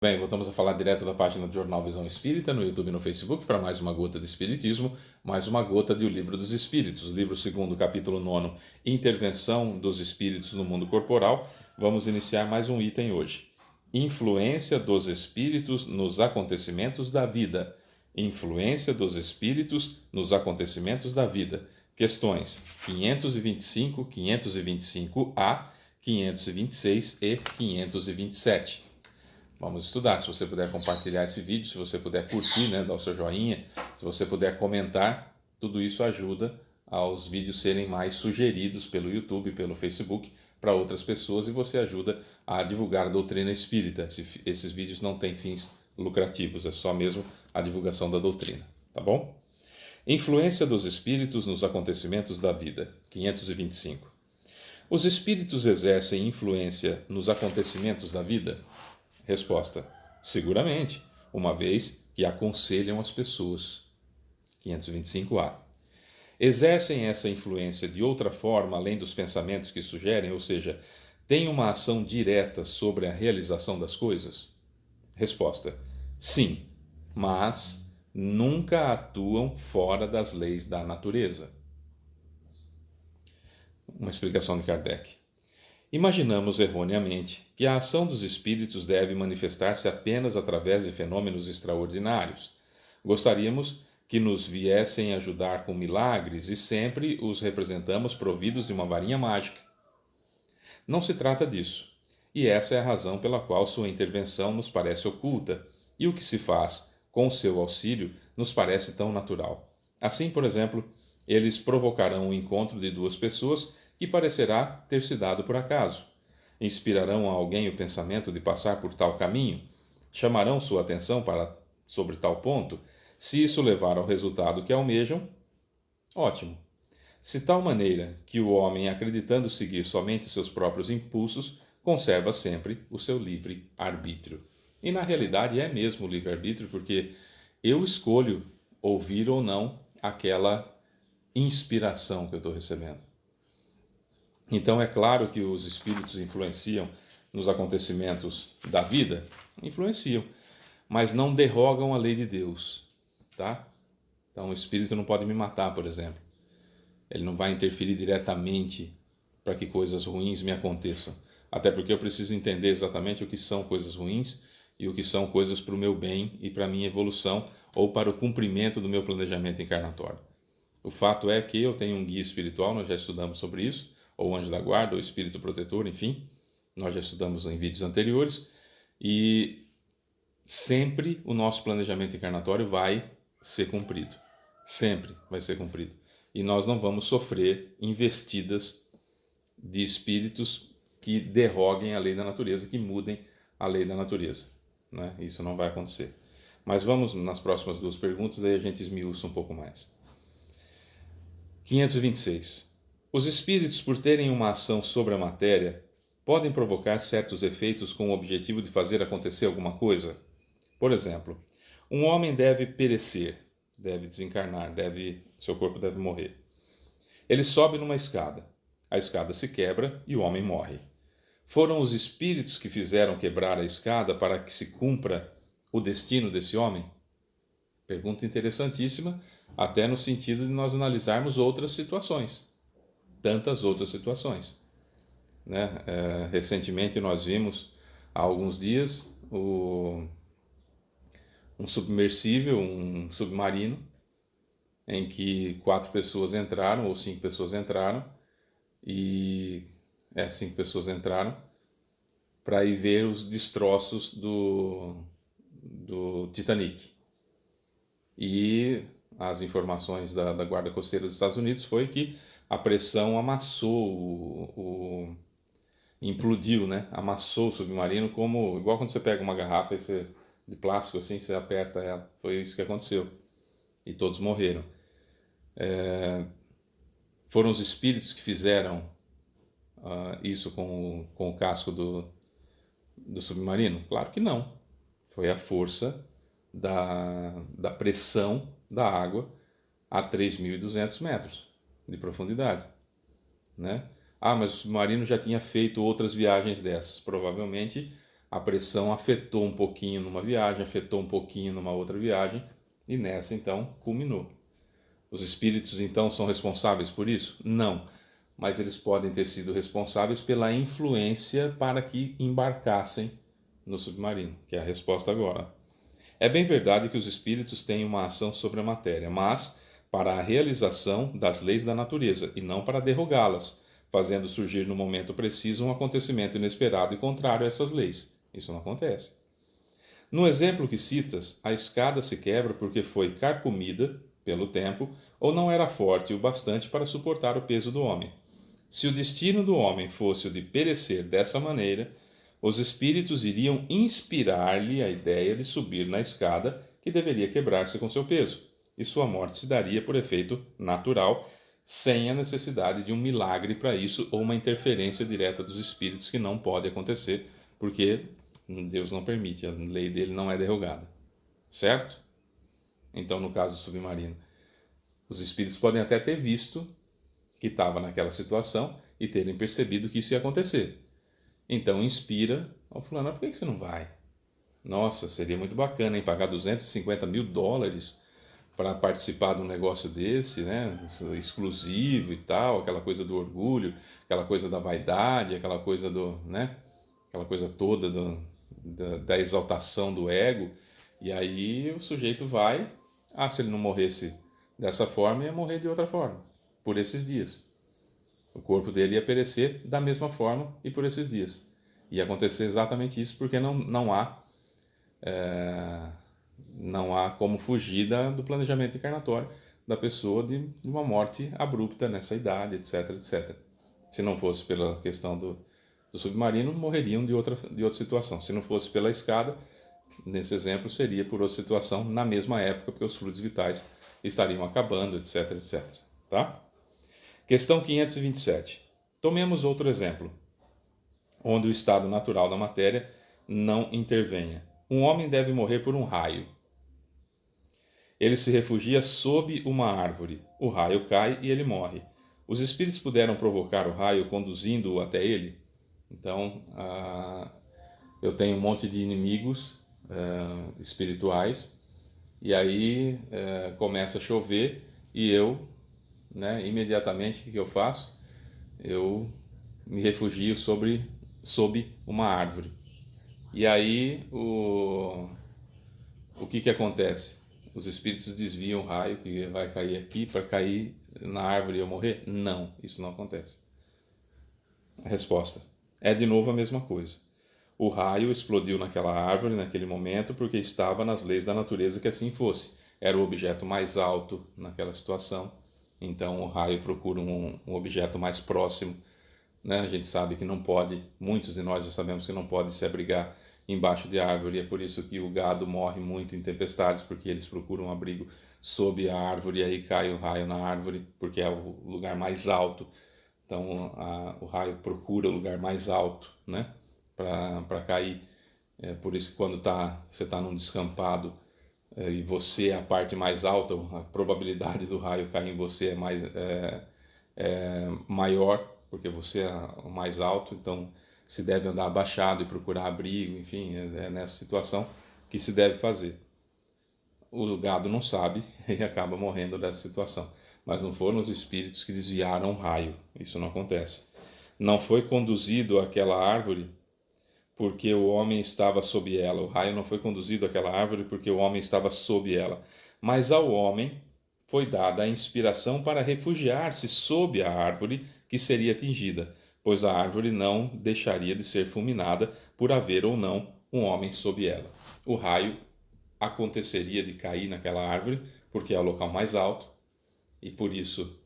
Bem, voltamos a falar direto da página do Jornal Visão Espírita, no YouTube e no Facebook, para mais uma gota de Espiritismo, mais uma gota de O Livro dos Espíritos, livro segundo, capítulo 9, Intervenção dos Espíritos no Mundo Corporal. Vamos iniciar mais um item hoje. Influência dos Espíritos nos acontecimentos da vida. Influência dos Espíritos nos acontecimentos da vida. Questões 525, 525A, 526 e 527. Vamos estudar. Se você puder compartilhar esse vídeo, se você puder curtir, dar o seu joinha, se você puder comentar, tudo isso ajuda aos vídeos serem mais sugeridos pelo YouTube, pelo Facebook, para outras pessoas, e você ajuda a divulgar a doutrina espírita. Esses vídeos não têm fins lucrativos, é só mesmo a divulgação da doutrina, tá bom? Influência dos espíritos nos acontecimentos da vida, 525. Os espíritos exercem influência nos acontecimentos da vida? Resposta: seguramente, uma vez que aconselham as pessoas. 525A. Exercem essa influência de outra forma, além dos pensamentos que sugerem, ou seja, têm uma ação direta sobre a realização das coisas? Resposta: sim, mas nunca atuam fora das leis da natureza. Uma explicação de Kardec. Imaginamos erroneamente que a ação dos espíritos deve manifestar-se apenas através de fenômenos extraordinários. Gostaríamos que nos viessem ajudar com milagres e sempre os representamos providos de uma varinha mágica. Não se trata disso, e essa é a razão pela qual sua intervenção nos parece oculta, e o que se faz com seu auxílio nos parece tão natural. Assim, por exemplo, eles provocarão o encontro de duas pessoas que parecerá ter se dado por acaso. Inspirarão a alguém o pensamento de passar por tal caminho? Chamarão sua atenção sobre tal ponto? Se isso levar ao resultado que almejam, ótimo. Se tal maneira que o homem, acreditando seguir somente seus próprios impulsos, conserva sempre o seu livre arbítrio. E na realidade é mesmo o livre arbítrio, porque eu escolho ouvir ou não aquela inspiração que eu estou recebendo. Então é claro que os espíritos influenciam nos acontecimentos da vida, influenciam, mas não derrogam a lei de Deus, tá? Então o espírito não pode me matar, por exemplo. Ele não vai interferir diretamente para que coisas ruins me aconteçam. Até porque eu preciso entender exatamente o que são coisas ruins e o que são coisas para o meu bem e para a minha evolução ou para o cumprimento do meu planejamento encarnatório. O fato é que eu tenho um guia espiritual, nós já estudamos sobre isso, ou anjo da guarda, ou espírito protetor, enfim, nós já estudamos em vídeos anteriores, e sempre o nosso planejamento encarnatório vai ser cumprido, sempre vai ser cumprido, e nós não vamos sofrer investidas de espíritos que derroguem a lei da natureza, que mudem a lei da natureza, né? Isso não vai acontecer. Mas vamos nas próximas duas perguntas, aí a gente esmiuça um pouco mais. 526. Os espíritos, por terem uma ação sobre a matéria, podem provocar certos efeitos com o objetivo de fazer acontecer alguma coisa? Por exemplo, um homem deve perecer, deve desencarnar, seu corpo deve morrer. Ele sobe numa escada. A escada se quebra e o homem morre. Foram os espíritos que fizeram quebrar a escada para que se cumpra o destino desse homem? Pergunta interessantíssima, até no sentido de nós analisarmos outras situações. Tantas outras situações, né? Recentemente nós vimos, há alguns dias, um submersível, um submarino, em que 4 pessoas entraram, ou 5 pessoas entraram, e 5 pessoas entraram para ir ver os destroços do Titanic. E as informações da Guarda Costeira dos Estados Unidos foi que a pressão amassou, implodiu, né? Amassou o submarino, igual quando você pega uma garrafa de plástico assim, você aperta ela. Foi isso que aconteceu. E todos morreram. Foram os espíritos que fizeram isso com o casco do submarino? Claro que não. Foi a força da pressão da água a 3.200 metros de profundidade, né? Mas o submarino já tinha feito outras viagens dessas. Provavelmente a pressão afetou um pouquinho numa viagem, afetou um pouquinho numa outra viagem, e nessa então culminou. Os espíritos então são responsáveis por isso? Não, mas eles podem ter sido responsáveis pela influência para que embarcassem no submarino, que é a resposta agora. É bem verdade que os espíritos têm uma ação sobre a matéria, mas para a realização das leis da natureza e não para derrogá-las, fazendo surgir no momento preciso um acontecimento inesperado e contrário a essas leis. Isso não acontece. No exemplo que citas, a escada se quebra porque foi carcomida pelo tempo ou não era forte o bastante para suportar o peso do homem. Se o destino do homem fosse o de perecer dessa maneira, os espíritos iriam inspirar-lhe a ideia de subir na escada que deveria quebrar-se com seu peso, e sua morte se daria por efeito natural, sem a necessidade de um milagre para isso ou uma interferência direta dos espíritos, que não pode acontecer, porque Deus não permite, a lei dele não é derrogada. Certo? Então, no caso do submarino, os espíritos podem até ter visto que estava naquela situação e terem percebido que isso ia acontecer. Então inspira ao fulano: por que você não vai? Nossa, seria muito bacana, hein? Pagar $250.000 para participar de um negócio desse, né? Exclusivo e tal, aquela coisa do orgulho, aquela coisa da vaidade, aquela coisa do, né? Aquela coisa toda da exaltação do ego. E aí o sujeito vai, se ele não morresse dessa forma, ia morrer de outra forma, por esses dias. O corpo dele ia perecer da mesma forma e por esses dias. Ia acontecer exatamente isso, porque não há como fugir do planejamento encarnatório da pessoa de uma morte abrupta nessa idade, etc, etc. Se não fosse pela questão do submarino, morreriam de outra situação. Se não fosse pela escada, nesse exemplo, seria por outra situação na mesma época, porque os fluidos vitais estariam acabando, etc, etc. Tá? Questão 527. Tomemos outro exemplo, onde o estado natural da matéria não intervenha. Um homem deve morrer por um raio. Ele se refugia sob uma árvore. O raio cai e ele morre. Os espíritos puderam provocar o raio conduzindo-o até ele? Então, eu tenho um monte de inimigos espirituais, e aí começa a chover e eu, imediatamente, o que eu faço? Eu me refugio sob uma árvore. E aí o que acontece? Os espíritos desviam o raio que vai cair aqui para cair na árvore e eu morrer? Não, isso não acontece. A resposta é de novo a mesma coisa. O raio explodiu naquela árvore naquele momento porque estava nas leis da natureza que assim fosse. Era o objeto mais alto naquela situação. Então o raio procura um objeto mais próximo, né? A gente sabe que não pode, muitos de nós já sabemos que não pode se abrigar embaixo de árvore, e é por isso que o gado morre muito em tempestades, porque eles procuram um abrigo sob a árvore, e aí cai o raio na árvore, porque é o lugar mais alto. Então o raio procura o lugar mais alto, né? Para cair. É por isso que quando você está num descampado, e você é a parte mais alta, a probabilidade do raio cair em você é maior, porque você é o mais alto, então se deve andar abaixado e procurar abrigo, enfim, é nessa situação que se deve fazer. O gado não sabe e acaba morrendo dessa situação, mas não foram os espíritos que desviaram o raio, isso não acontece. Não foi conduzido àquela árvore porque o homem estava sob ela. O raio não foi conduzido àquela árvore porque o homem estava sob ela. Mas ao homem foi dada a inspiração para refugiar-se sob a árvore que seria atingida, pois a árvore não deixaria de ser fulminada por haver ou não um homem sob ela. O raio aconteceria de cair naquela árvore porque é o local mais alto e por isso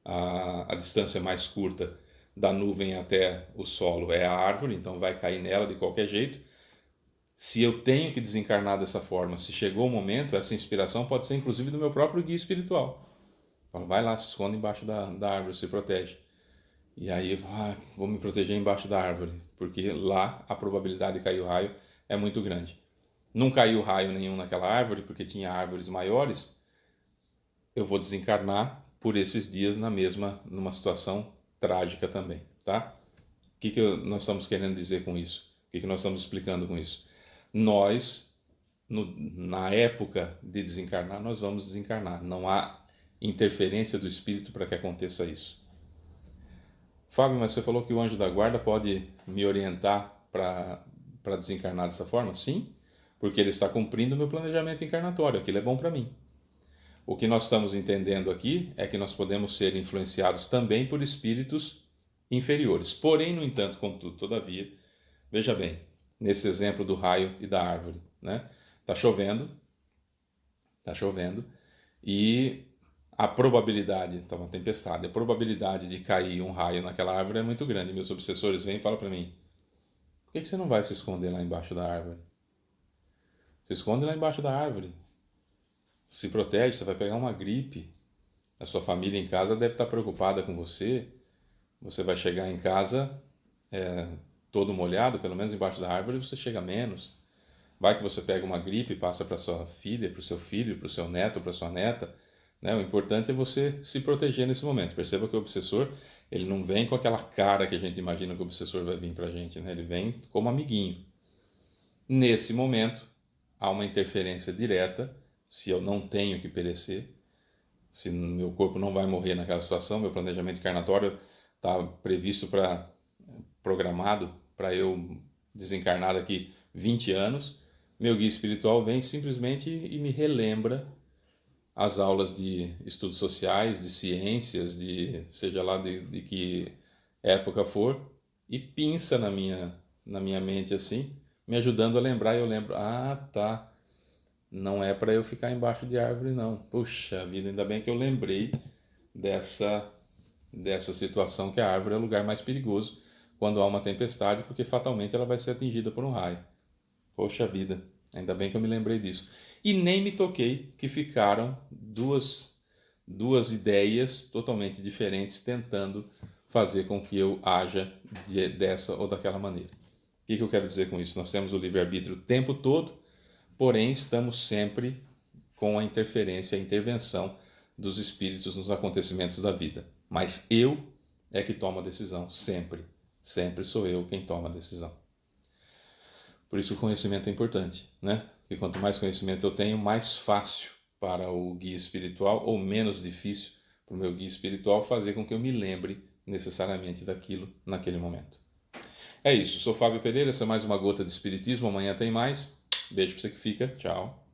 a distância mais curta da nuvem até o solo é a árvore, então vai cair nela de qualquer jeito. Se eu tenho que desencarnar dessa forma, se chegou o momento, essa inspiração pode ser inclusive do meu próprio guia espiritual. Fala, vai lá, se esconde embaixo da árvore, se protege. E aí eu falo, vou me proteger embaixo da árvore, porque lá a probabilidade de cair o raio é muito grande. Não caiu raio nenhum naquela árvore, porque tinha árvores maiores, eu vou desencarnar por esses dias numa situação trágica também, tá? O que nós estamos querendo dizer com isso? que nós estamos explicando com isso? Nós, na época de desencarnar, nós vamos desencarnar. Não há interferência do espírito para que aconteça isso. Fábio, mas você falou que o anjo da guarda pode me orientar para desencarnar dessa forma? Sim, porque ele está cumprindo o meu planejamento encarnatório. Aquilo é bom para mim. O que nós estamos entendendo aqui é que nós podemos ser influenciados também por espíritos inferiores. Porém, no entanto, contudo, todavia, veja bem, nesse exemplo do raio e da árvore, né? Está chovendo, e a probabilidade, está uma tempestade, a probabilidade de cair um raio naquela árvore é muito grande. Meus obsessores vêm e falam para mim: por que você não vai se esconder lá embaixo da árvore? Se esconde lá embaixo da árvore. Se protege, você vai pegar uma gripe. A sua família em casa deve estar preocupada com você. Você vai chegar em casa todo molhado, pelo menos embaixo da árvore você chega menos. Vai que você pega uma gripe e passa para sua filha, para o seu filho, para o seu neto, para sua neta. Né? O importante é você se proteger nesse momento. Perceba que o obsessor, ele não vem com aquela cara que a gente imagina que o obsessor vai vir para a gente. Né? Ele vem como amiguinho. Nesse momento, há uma interferência direta. Se eu não tenho que perecer, se meu corpo não vai morrer naquela situação, meu planejamento encarnatório está programado para eu desencarnar daqui 20 anos, meu guia espiritual vem simplesmente e me relembra as aulas de estudos sociais, de ciências, seja lá de que época for, e pinça na minha mente assim, me ajudando a lembrar, e eu lembro, tá, não é para eu ficar embaixo de árvore não. Puxa vida, ainda bem que eu lembrei dessa situação, que a árvore é o lugar mais perigoso quando há uma tempestade, porque fatalmente ela vai ser atingida por um raio. Poxa vida, ainda bem que eu me lembrei disso. E nem me toquei que ficaram duas ideias totalmente diferentes tentando fazer com que eu haja dessa ou daquela maneira. O que eu quero dizer com isso? Nós temos o livre-arbítrio o tempo todo, porém estamos sempre com a interferência, a intervenção dos espíritos nos acontecimentos da vida. Mas eu é que tomo a decisão, sempre. Sempre sou eu quem toma a decisão. Por isso o conhecimento é importante, né? E quanto mais conhecimento eu tenho, mais fácil para o guia espiritual, ou menos difícil para o meu guia espiritual fazer com que eu me lembre necessariamente daquilo naquele momento. É isso, sou Fábio Pereira, essa é mais uma gota de espiritismo, amanhã tem mais. Beijo para você que fica, tchau.